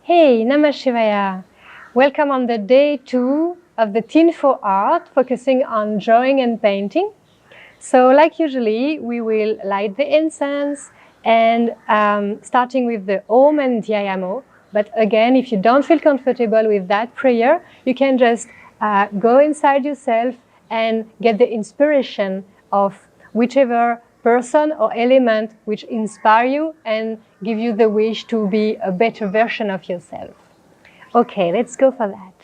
Hey, Namah Shivaya. Welcome on the day 2 of the Teen for Art, focusing on drawing and painting. So like usually, we will light the incense and starting with the Om and Dhyayamo. But again, if you don't feel comfortable with that prayer, you can just go inside yourself and get the inspiration of whichever person or element which inspire you and give you the wish to be a better version of yourself. Okay, let's go for that.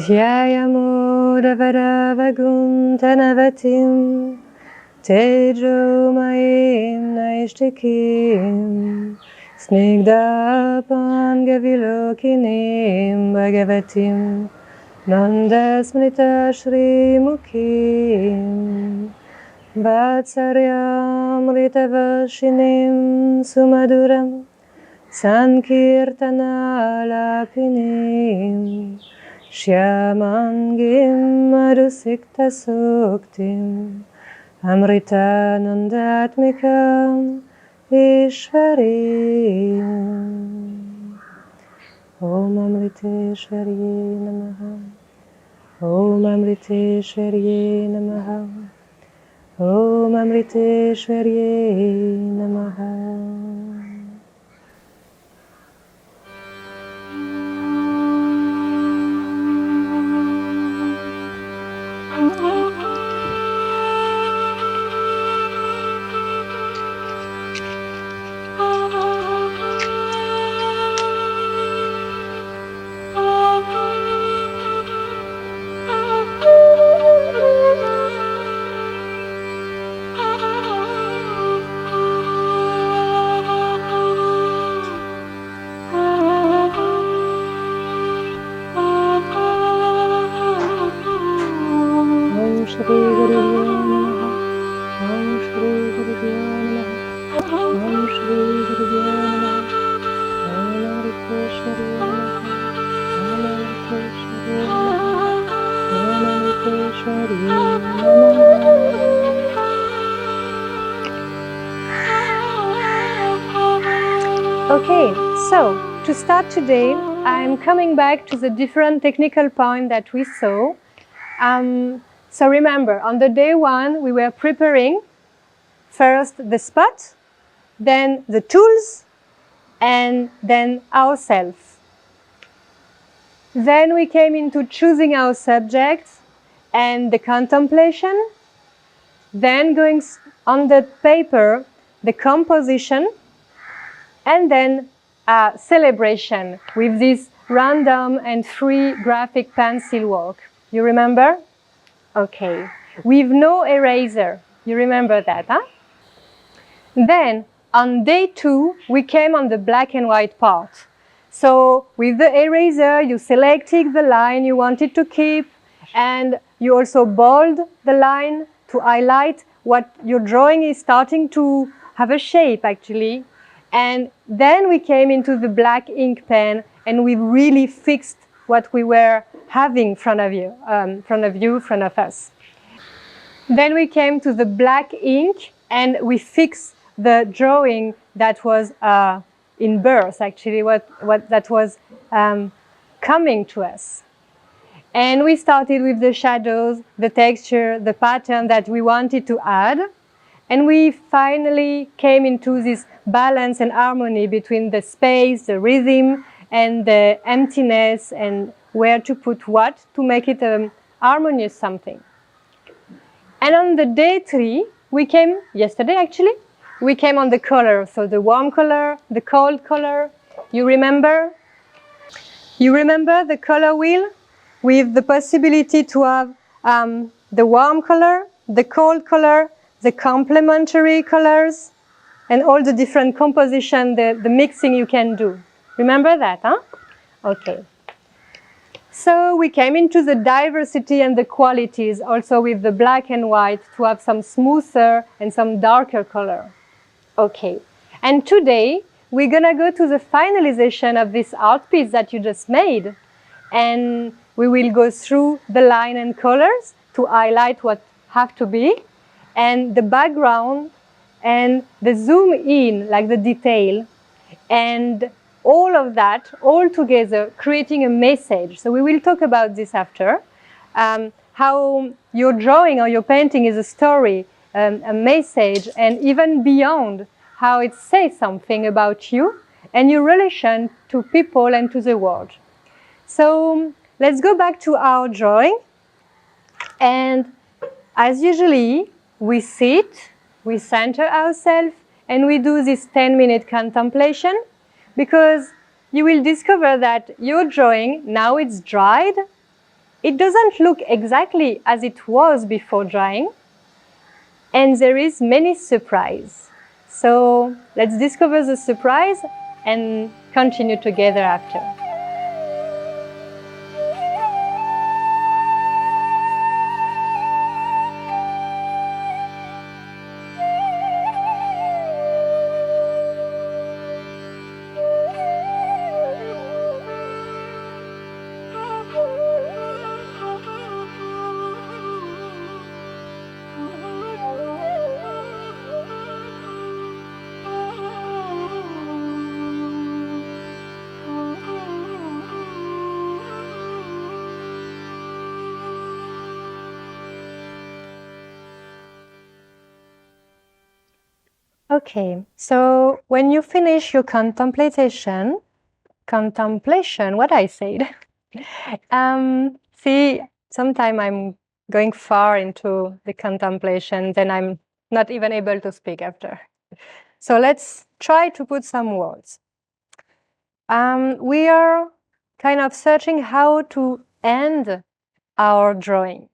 Dhyayamo Davadavaguntanavatim Tejomayim Naishtikim Snigdhapangavilokinim Bhagavatim Nandasmrita Shrimukhim Vatsaryamritavashinim Sumaduram Sankirtanalapinim Shyamangim Marusikta Suktim Amritanandatmikam Ishvarim. Om Amriteshwarye Namaha. Om Amriteshwarye Namaha. Om Amriteshwarye Namaha. Okay, so to start today, I'm coming back to the different technical points that we saw. So remember, on the day 1, we were preparing first the spot, then the tools, and then ourselves. Then we came into choosing our subjects and the contemplation, then going on the paper, the composition, and then a celebration with this random and free graphic pencil work. You remember? Okay. With no eraser. You remember that, huh? Then, on day 2, we came on the black and white part. So, with the eraser, you selected the line you wanted to keep, and you also bold the line to highlight what your drawing is starting to have a shape, actually. And then we came into the black ink pen, and we really fixed what we were having in front of us. Then we came to the black ink, and we fixed the drawing that was in birth, actually, what that was coming to us. And we started with the shadows, the texture, the pattern that we wanted to add. And we finally came into this balance and harmony between the space, the rhythm, and the emptiness, and where to put what to make it a harmonious something. And on the day 3, we came, yesterday actually, we came on the color. So the warm color, the cold color. You remember? You remember the color wheel with the possibility to have the warm color, the cold color, the complementary colors, and all the different composition, the mixing you can do. Remember that, huh? Okay. So we came into the diversity and the qualities also with the black and white to have some smoother and some darker color. Okay. And today we're gonna go to the finalization of this art piece that you just made. And we will go through the line and colors to highlight what have to be, and the background and the zoom in, like the detail, and all of that all together creating a message. So we will talk about this after, how your drawing or your painting is a story, a message, and even beyond, how it says something about you and your relation to people and to the world. So let's go back to our drawing, and as usually we sit, we center ourselves, and we do this 10-minute contemplation, because you will discover that your drawing, now it's dried, it doesn't look exactly as it was before drying, and there is many surprise. So let's discover the surprise and continue together after. Okay, so when you finish your contemplation, what I said, see, sometimes I'm going far into the contemplation, then I'm not even able to speak after. So let's try to put some words. We are kind of searching how to end our drawing.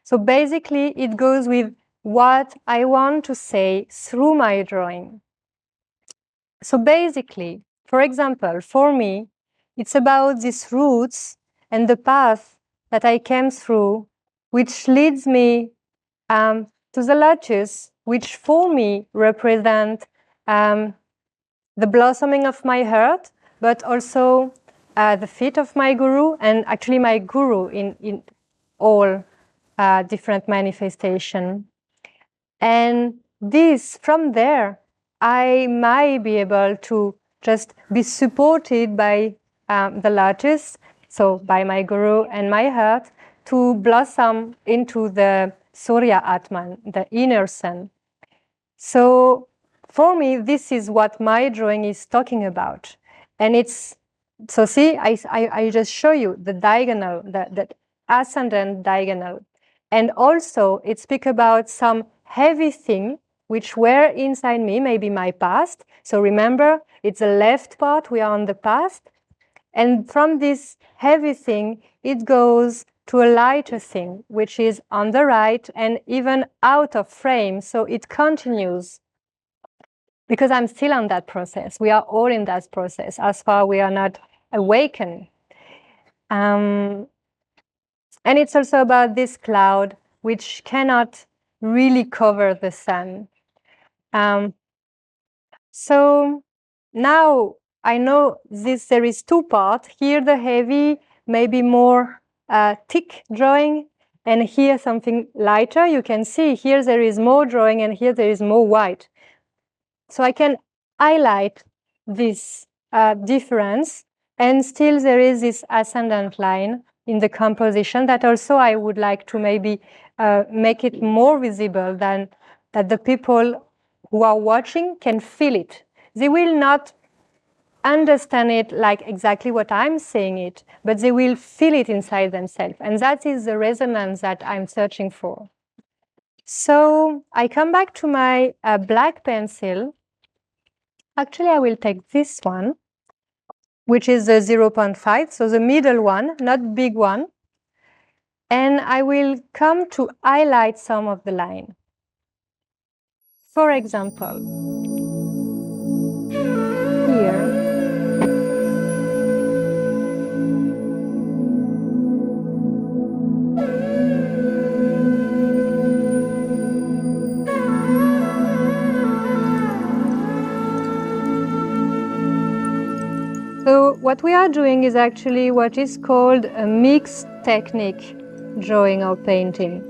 So basically, it goes with what I want to say through my drawing. So basically, for example, for me, it's about these roots and the path that I came through, which leads me to the lotus, which for me represent the blossoming of my heart, but also the feet of my guru, and actually my guru in all different manifestation. And this, from there, I might be able to just be supported by the lotus, so by my guru and my heart, to blossom into the Surya Atman, the inner sun. So for me, this is what my drawing is talking about. And it's, so see, I just show you the diagonal, the ascendant diagonal. And also it speaks about some heavy thing which were inside me, maybe my past. So remember, it's the left part, we are on the past. And from this heavy thing, it goes to a lighter thing, which is on the right and even out of frame. So it continues, because I'm still on that process. We are all in that process as far we are not awakened. And it's also about this cloud, which cannot really cover the sun. So now I know there is two parts. Here the heavy, maybe more thick drawing, and here something lighter. You can see here there is more drawing and here there is more white. So I can highlight this difference, and still there is this ascendant line in the composition that also I would like to maybe make it more visible than that the people who are watching can feel it. They will not understand it like exactly what I'm saying it, but they will feel it inside themselves. And that is the resonance that I'm searching for. So I come back to my black pencil. Actually, I will take this one, which is the 0.5, so the middle one, not big one. And I will come to highlight some of the line. For example, here, so what we are doing is actually what is called a mixed technique drawing or painting,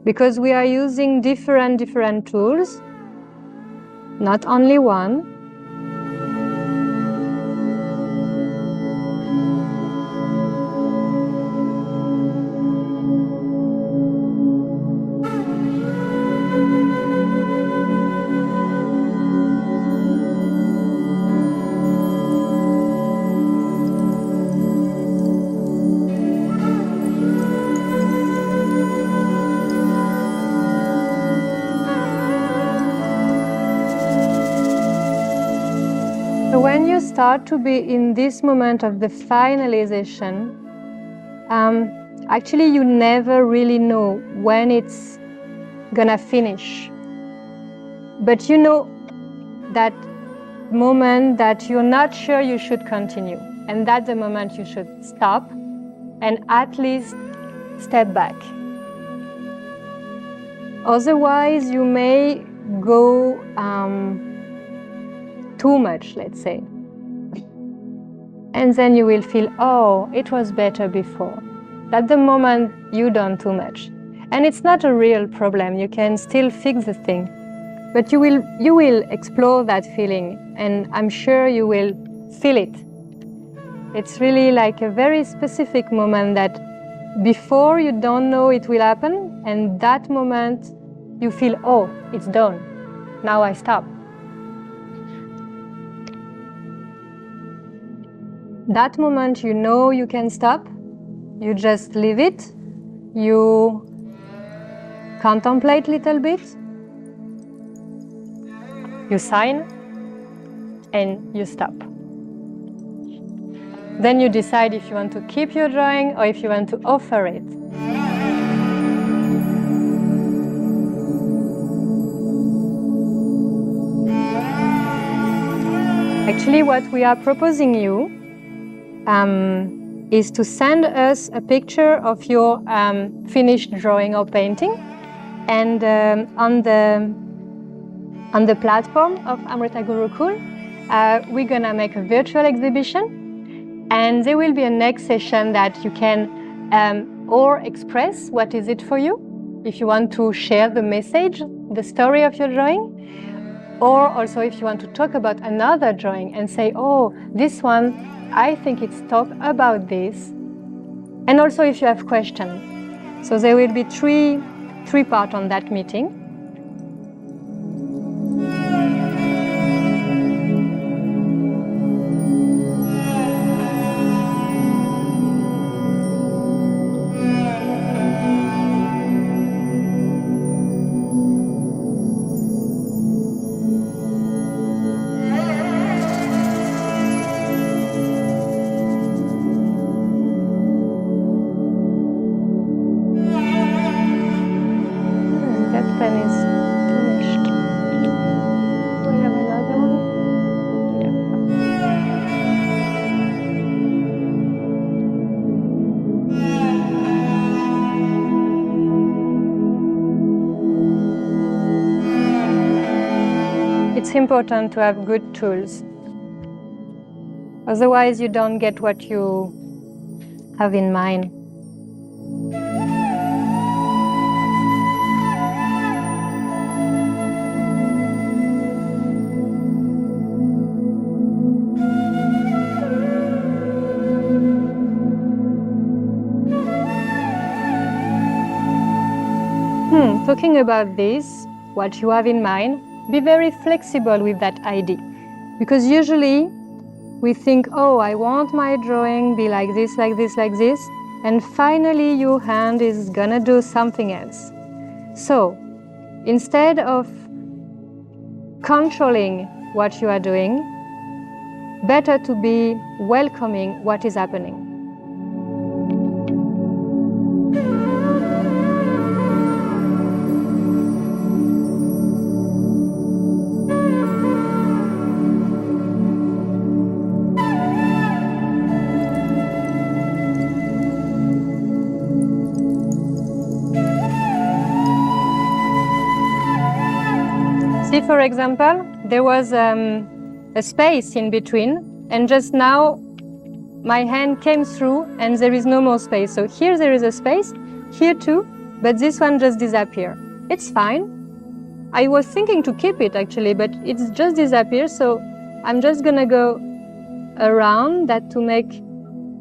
because we are using different tools, not only one. When you start to be in this moment of the finalization, actually you never really know when it's gonna finish. But you know that moment that you're not sure you should continue. And that's the moment you should stop and at least step back. Otherwise, you may go too much, let's say. And then you will feel, oh, it was better before. At the moment, you done too much. And it's not a real problem. You can still fix the thing. But you will explore that feeling, and I'm sure you will feel it. It's really like a very specific moment that before you don't know it will happen, and that moment you feel, oh, it's done. Now I stop. That moment you know you can stop, you just leave it, you contemplate a little bit, you sign, and you stop. Then you decide if you want to keep your drawing or if you want to offer it. Actually, what we are proposing you is to send us a picture of your finished drawing or painting, and on the platform of Amrita Gurukul, we're gonna make a virtual exhibition, and there will be a next session that you can or express what is it for you, if you want to share the message, the story of your drawing, or also if you want to talk about another drawing and say, oh, this one, I think it's talk about this. And also if you have questions. So there will be three parts on that meeting. It's important to have good tools. Otherwise, you don't get what you have in mind. Talking about this, what you have in mind, be very flexible with that idea. Because usually we think, oh, I want my drawing be like this, like this, like this, and finally your hand is gonna do something else. So instead of controlling what you are doing, better to be welcoming what is happening. See, for example, there was a space in between, and just now my hand came through and there is no more space. So here there is a space, here too, but this one just disappeared. It's fine. I was thinking to keep it actually, but it's just disappeared, so I'm just gonna go around that to make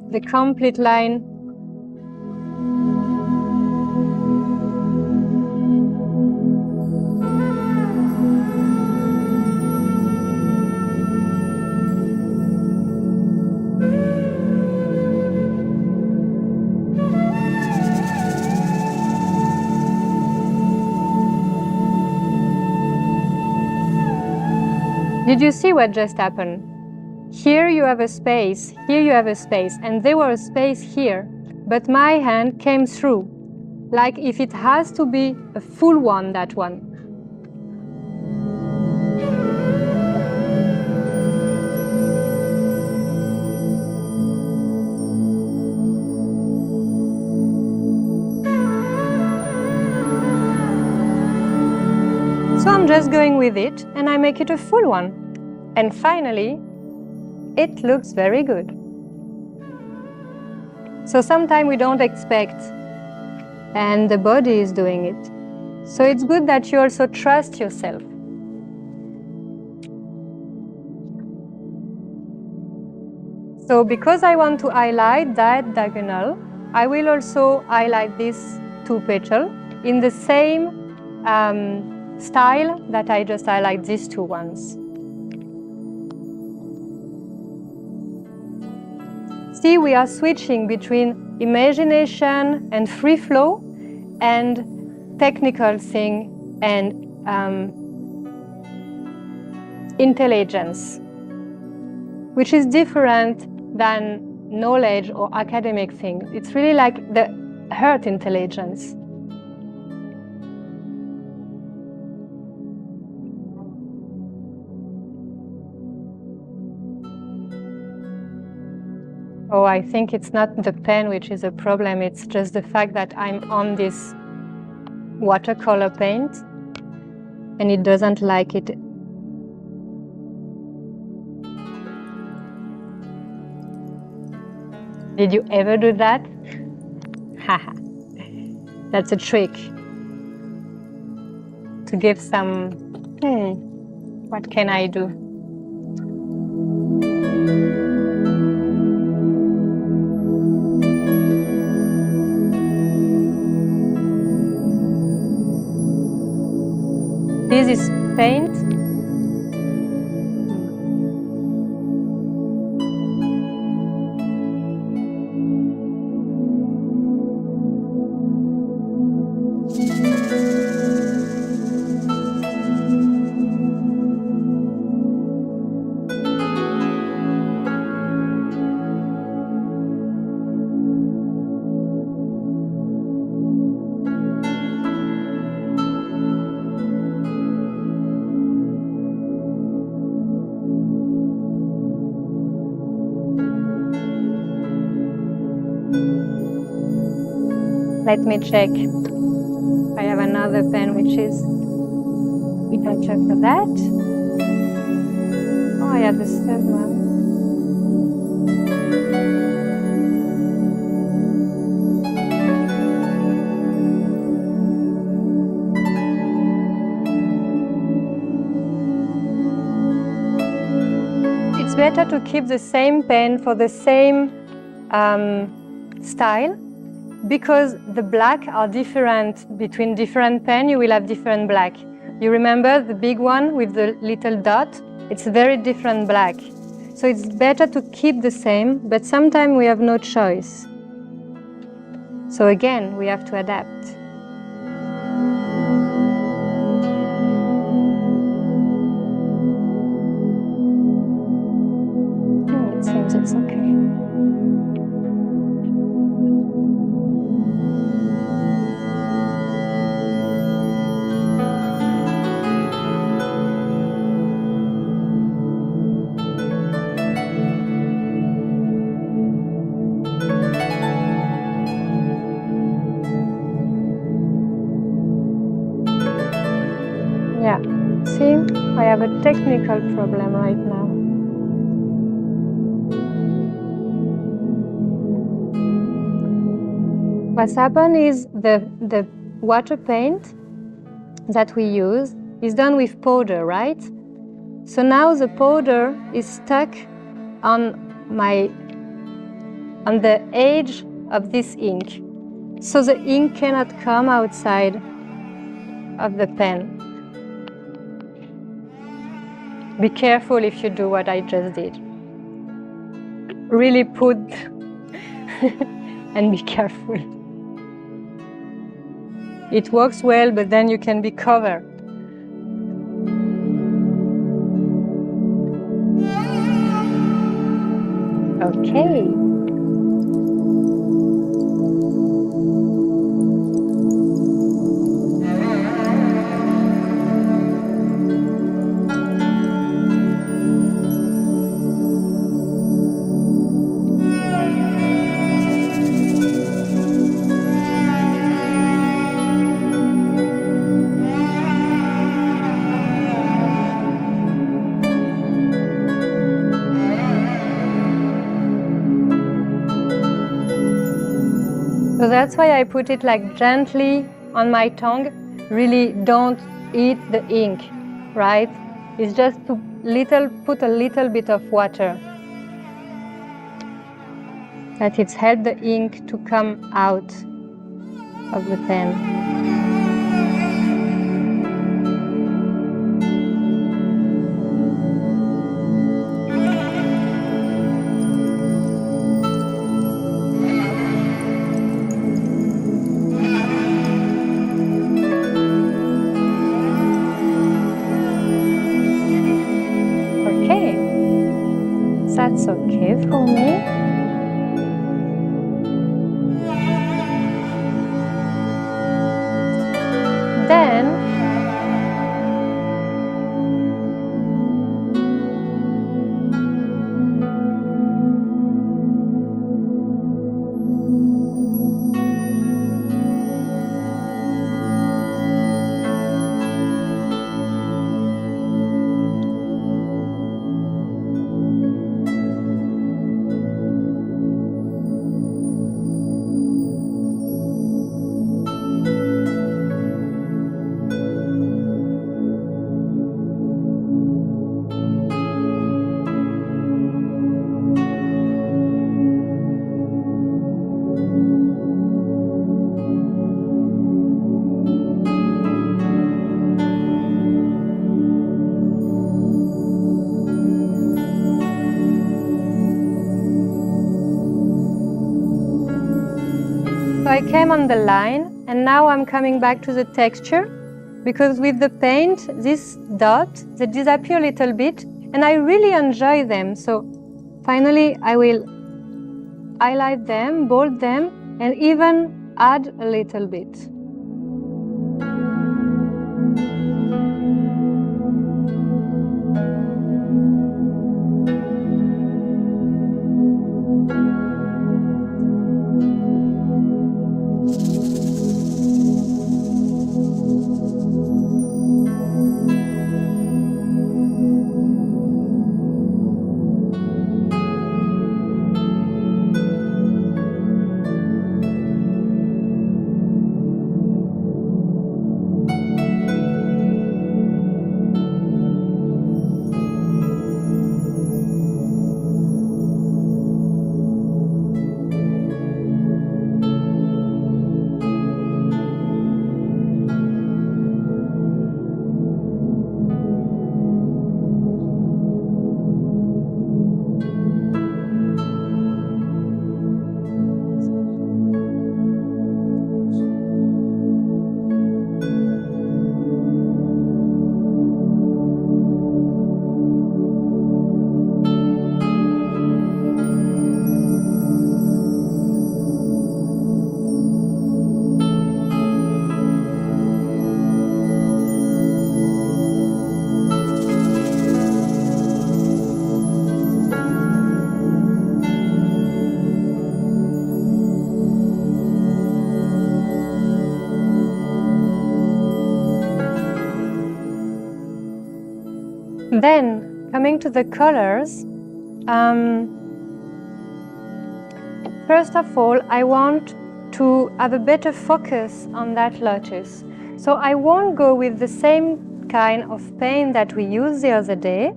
the complete line. Did you see what just happened? Here you have a space, here you have a space, and there was a space here, but my hand came through, like if it has to be a full one, that one. So I'm just going with it and I make it a full one. And finally, it looks very good. So sometimes we don't expect, and the body is doing it. So it's good that you also trust yourself. So because I want to highlight that diagonal, I will also highlight these two petals in the same style that I just highlight these two ones. See, we are switching between imagination and free flow and technical thing and intelligence, which is different than knowledge or academic thing. It's really like the heart intelligence. Oh, I think it's not the pen which is a problem, it's just the fact that I'm on this watercolor paint and it doesn't like it. Did you ever do that? Haha, that's a trick to give some, what can I do? This is paint. Let me check. I have another pen which is better for that. Oh, I have the third one. It's better to keep the same pen for the same style, because the black are different between different pen. You will have different black. You remember the big one with the little dot? It's a very different black. So it's better to keep the same, but sometimes we have no choice. So again, we have to adapt. It seems it's okay. See, I have a technical problem right now. What's happened is the water paint that we use is done with powder, right? So now the powder is stuck on the edge of this ink. So the ink cannot come outside of the pen. Be careful if you do what I just did. Really put and be careful. It works well, but then you can be covered. Okay. So that's why I put it like gently on my tongue. Really don't eat the ink, right? It's just to put a little bit of water. That it's helped the ink to come out of the pen. Okay, that's okay for me. Then so I came on the line, and now I'm coming back to the texture, because with the paint, these dots, they disappear a little bit, and I really enjoy them. So finally, I will highlight them, bold them, and even add a little bit. Then, coming to the colors, first of all, I want to have a better focus on that lotus. So I won't go with the same kind of paint that we used the other day.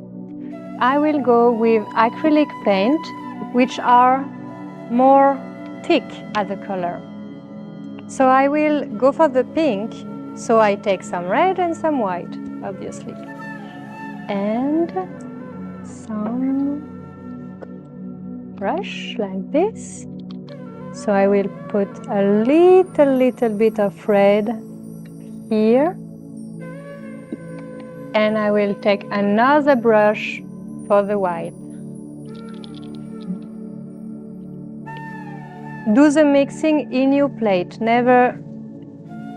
I will go with acrylic paint, which are more thick as a color. So I will go for the pink, so I take some red and some white, obviously. And some brush like this. So I will put a little bit of red here. And I will take another brush for the white. Do the mixing in your plate. Never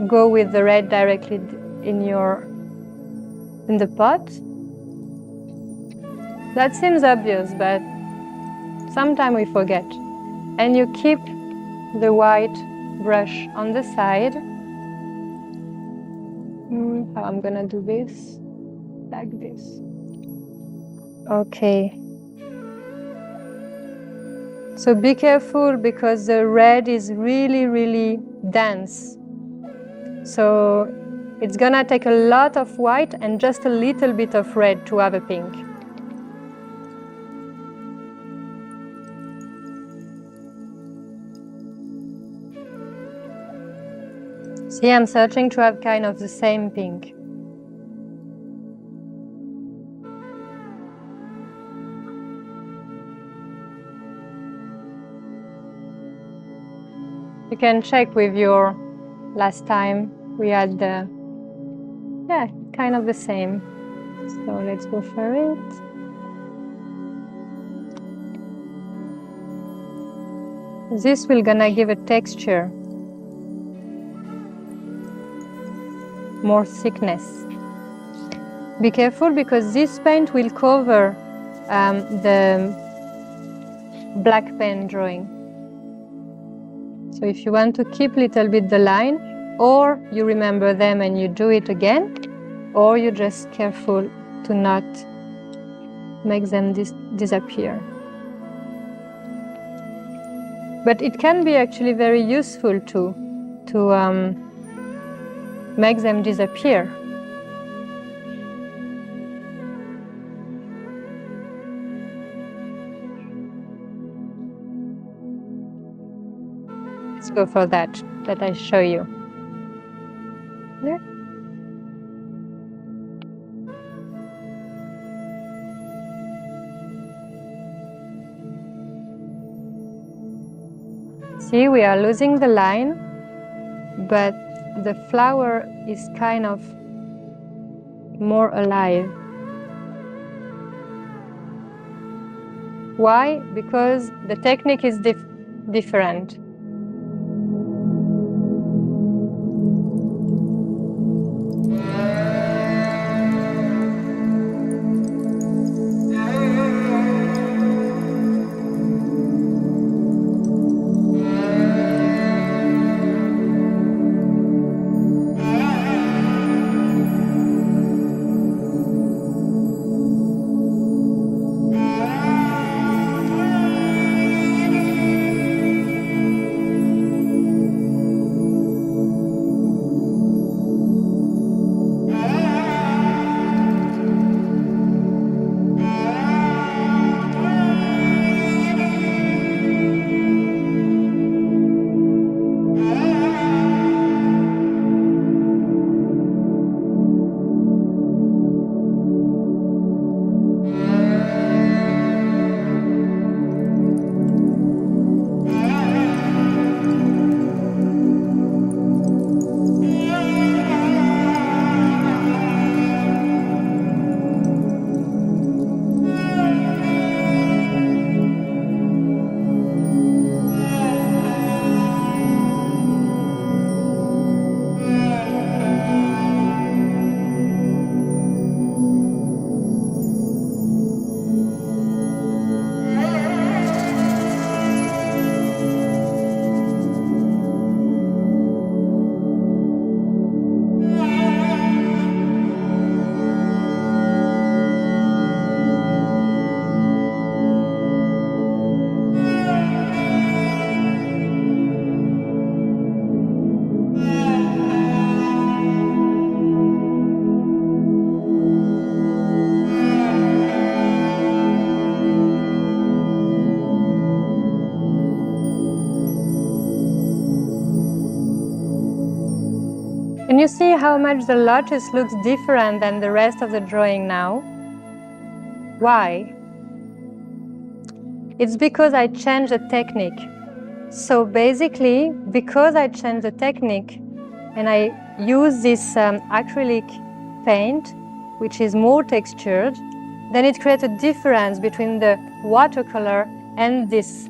go with the red directly in the pot. That seems obvious, but sometimes we forget. And you keep the white brush on the side. How I'm gonna do this? Like this. Okay. So be careful because the red is really dense. So it's gonna take a lot of white and just a little bit of red to have a pink. See, I'm searching to have kind of the same pink. You can check with your last time we had the, yeah, kind of the same. So let's go for it. This will gonna give a texture, more thickness. Be careful because this paint will cover the black pen drawing. So if you want to keep a little bit the line, or you remember them and you do it again, or you're just careful to not make them disappear. But it can be actually very useful to make them disappear. Let's go for that I show you. Yeah. See, we are losing the line, but the flower is kind of more alive. Why? Because the technique is different. you see how much the lotus looks different than the rest of the drawing now? Why? It's because I changed the technique. So basically, because I changed the technique and I use this acrylic paint, which is more textured, then it creates a difference between the watercolor and this.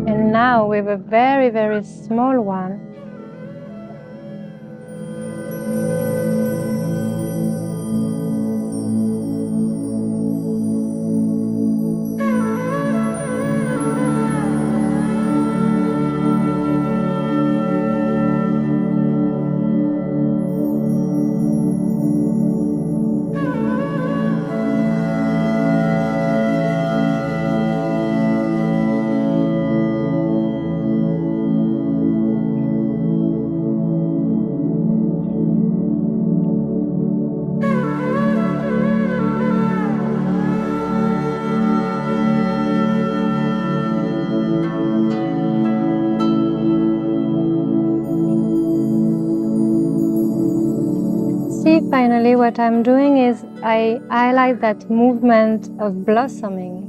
And now we have a very, very small one. See, finally what I'm doing is I highlight that movement of blossoming.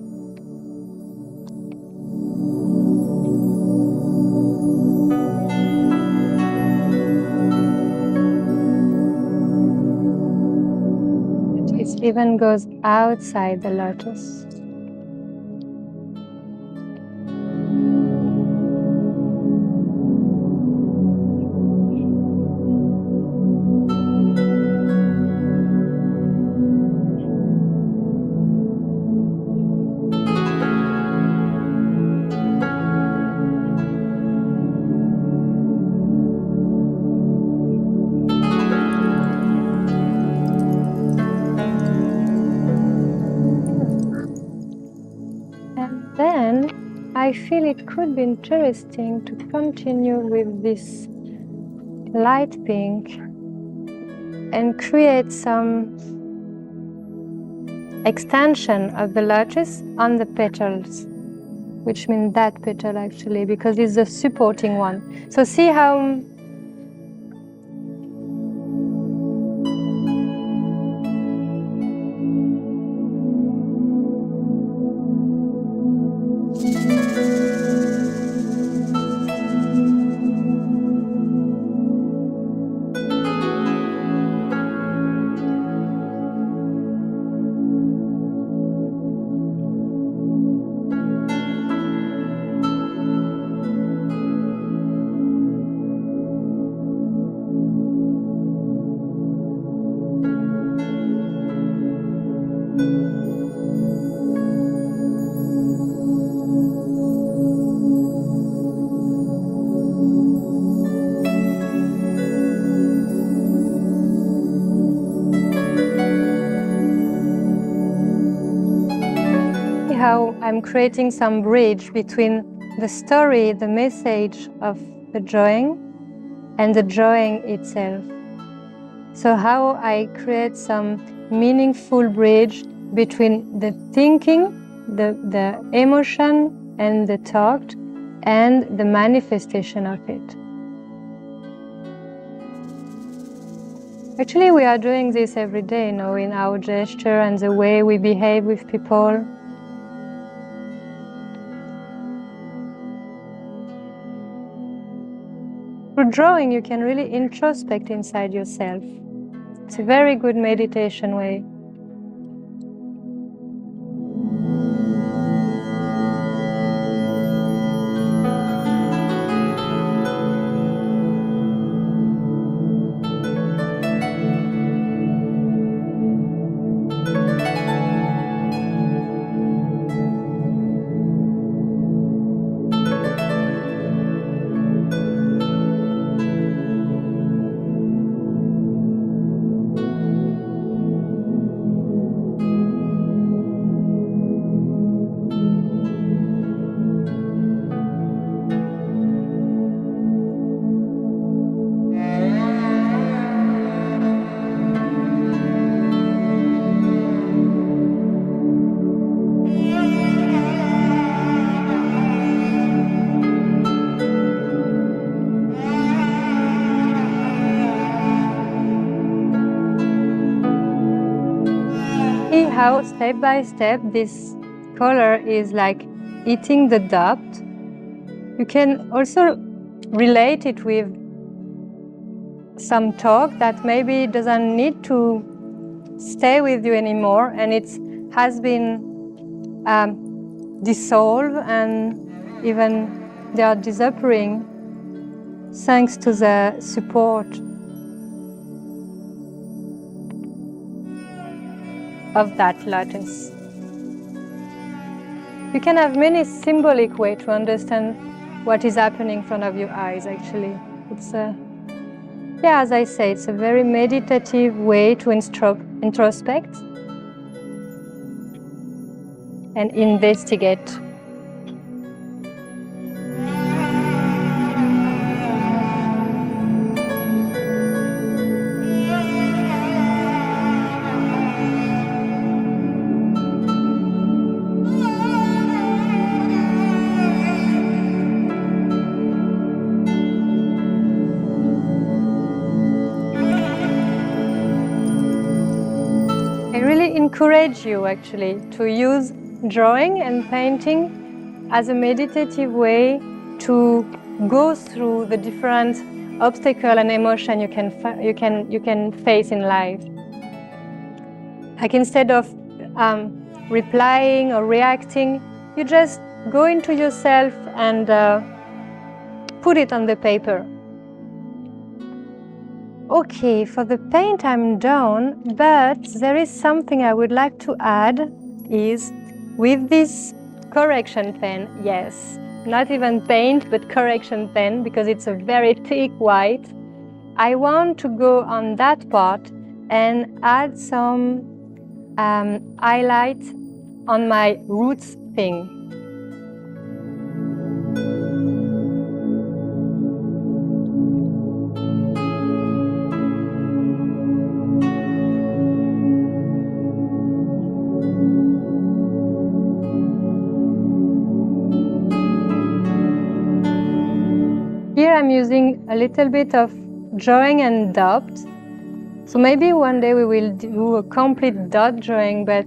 It even goes outside the lotus. And then I feel it could be interesting to continue with this light pink and create some extension of the lotus on the petals, which means that petal actually, because it's the supporting one. So see how I'm creating some bridge between the story, the message of the drawing, and the drawing itself. So how I create some meaningful bridge between the thinking, the emotion and the thought, and the manifestation of it. Actually, we are doing this every day, in our gesture and the way we behave with people. Through drawing, you can really introspect inside yourself. It's a very good meditation way. See how step by step this color is like eating the dot. You can also relate it with some talk that maybe doesn't need to stay with you anymore, and it has been dissolved, and even they are disappearing thanks to the support of that lotus. You can have many symbolic ways to understand what is happening in front of your eyes, actually. It's as I say, it's a very meditative way to introspect and investigate. I really encourage you actually to use drawing and painting as a meditative way to go through the different obstacles and emotions you can face in life. Like instead of replying or reacting, you just go into yourself and put it on the paper. Okay, for the paint I'm done, but there is something I would like to add is with this correction pen, yes, not even paint but correction pen because it's a very thick white, I want to go on that part and add some highlight on my roots thing. Here I'm using a little bit of drawing and dot. So maybe one day we will do a complete dot drawing, but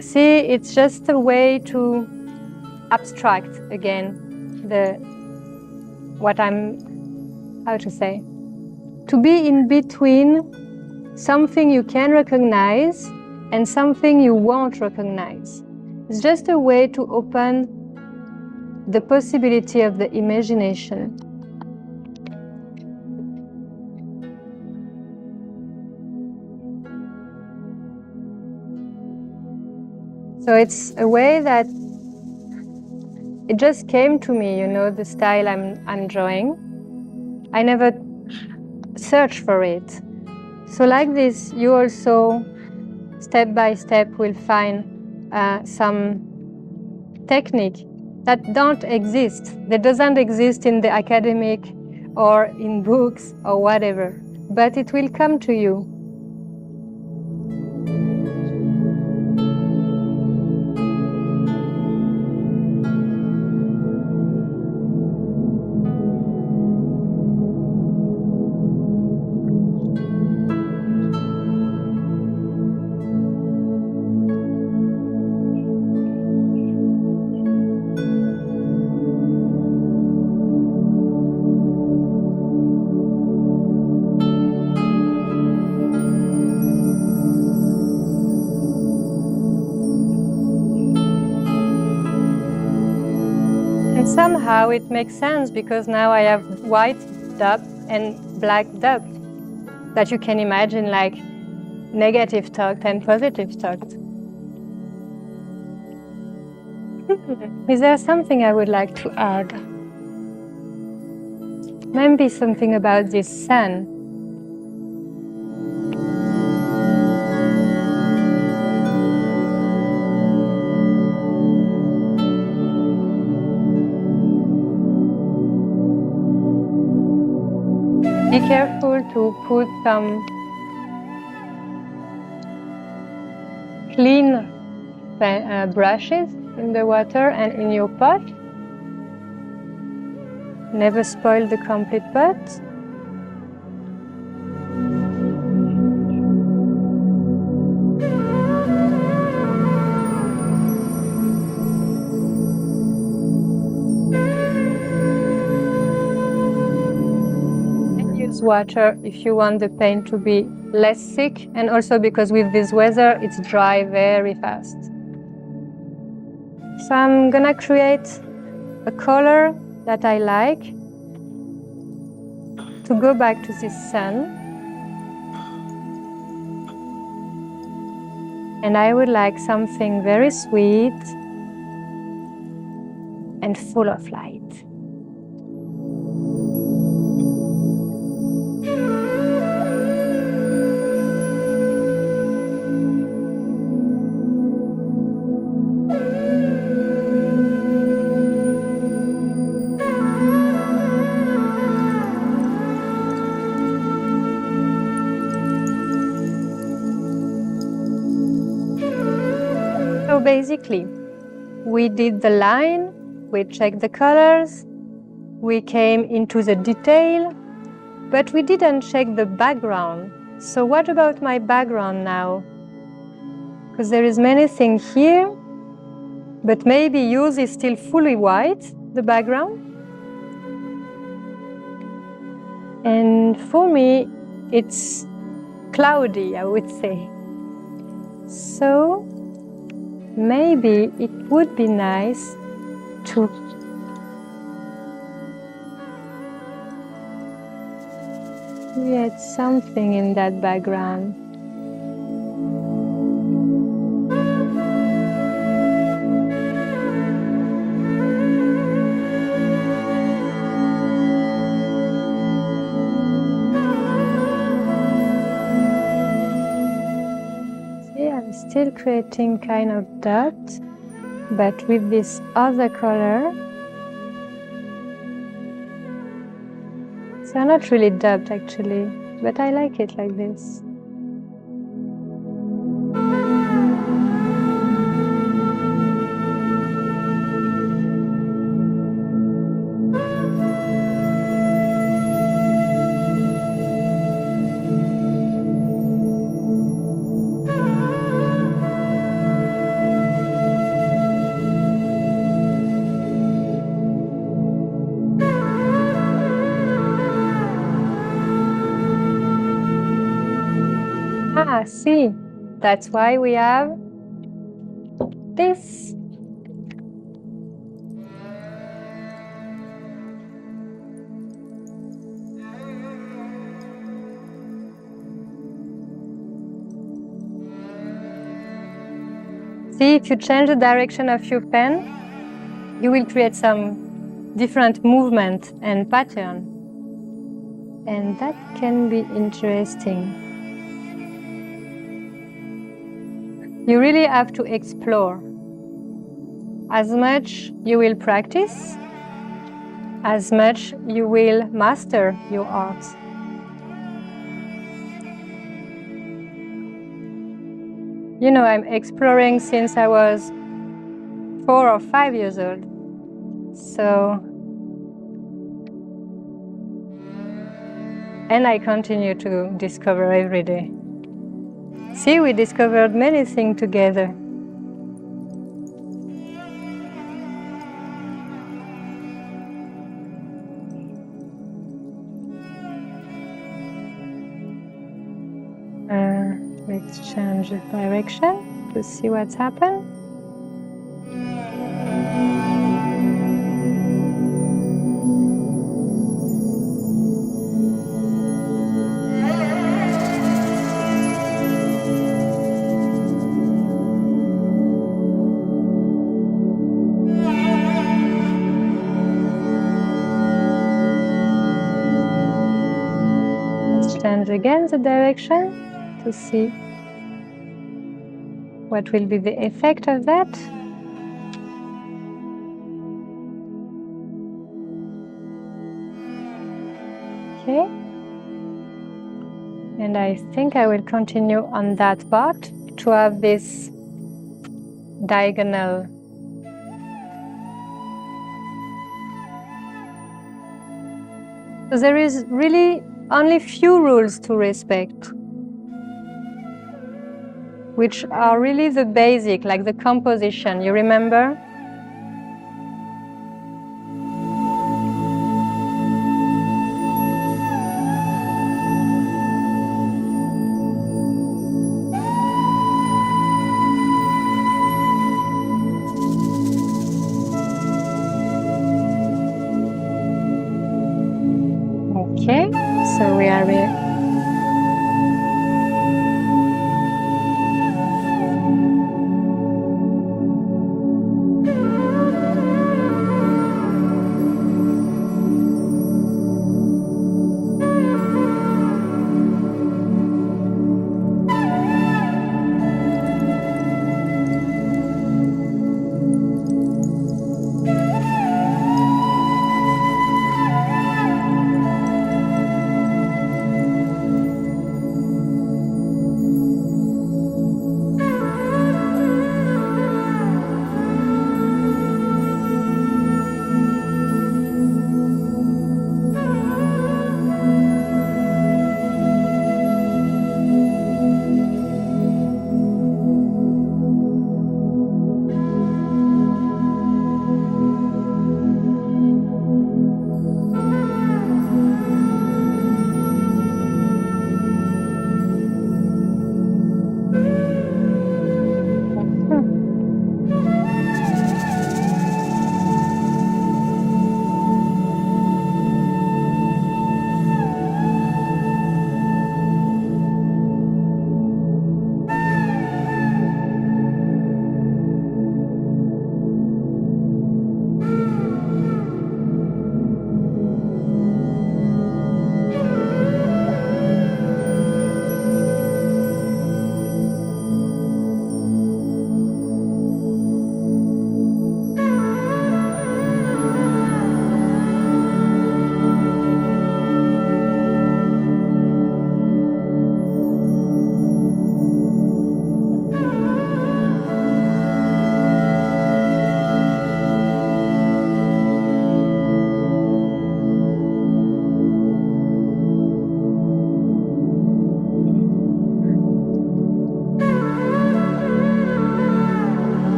see, it's just a way to abstract again to be in between something you can recognize and something you won't recognize. It's just a way to open the possibility of the imagination. So it's a way that it just came to me, the style I'm drawing. I never searched for it. So like this, you also, step by step, will find some technique that don't exist. That doesn't exist in the academic or in books or whatever, but it will come to you. And somehow it makes sense because now I have white dot and black dot that you can imagine like negative thought and positive thought. Is there something I would like to add? Maybe something about this sun. Be careful to put some clean brushes in the water and in your pot. Never spoil the complete pot. And use water if you want the paint to be less thick, and also because with this weather it's dry very fast. So I'm gonna create a color that I like to go back to this sun. And I would like something very sweet and full of light. So basically, we did the line, we checked the colors, we came into the detail, but we didn't check the background. So what about my background now? Because there is many things here, but maybe yours is still fully white, the background. And for me, it's cloudy, I would say. So maybe it would be nice to create something in that background. See, I'm still creating kind of dot, but with this other color. So not really dot actually, but I like it like this. Ah, see, that's why we have this. See, if you change the direction of your pen, you will create some different movement and pattern. And that can be interesting. You really have to explore. as much you will practice, as much you will master your art. You know, I'm exploring since I was 4 or 5 years old. So, and I continue to discover every day. See, we discovered many things together. Let's change the direction to see what's happened. Let's change again the direction to see what will be the effect of that. Okay. And I think I will continue on that part to have this diagonal. So there is really only few rules to respect, which are really the basic, like the composition, you remember? Okay, so we are ready.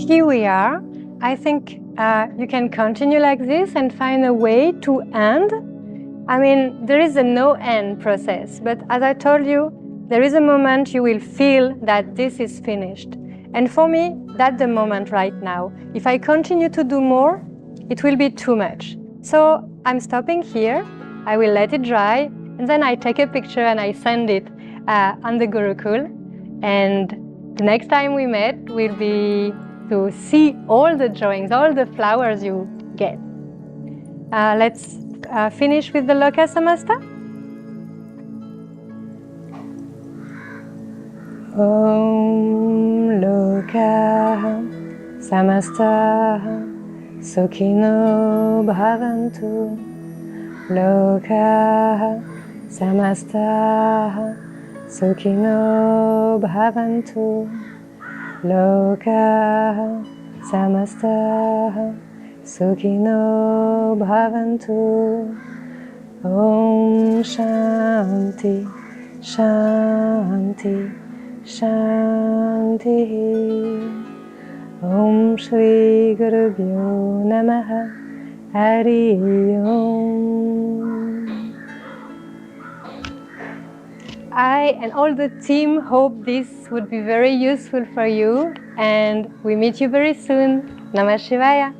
Here we are. I think you can continue like this and find a way to end. I mean, there is a no-end process, but as I told you, there is a moment you will feel that this is finished. And for me, that's the moment right now. If I continue to do more, it will be too much. So I'm stopping here, I will let it dry, and then I take a picture and I send it on the Gurukul. And the next time we met will be to see all the drawings, all the flowers you get. Let's finish with the Loka Samasta. Om Loka Samasta Sukhino Bhavantu. Loka Samasta Sukhino Bhavantu. Loka Samasta Sukhino Bhavantu. Om Shanti Shanti Shanti. Om Shri Gurubhyo Namaha. Hari Om. I and all the team hope this would be very useful for you, and we meet you very soon. Namah Shivaya.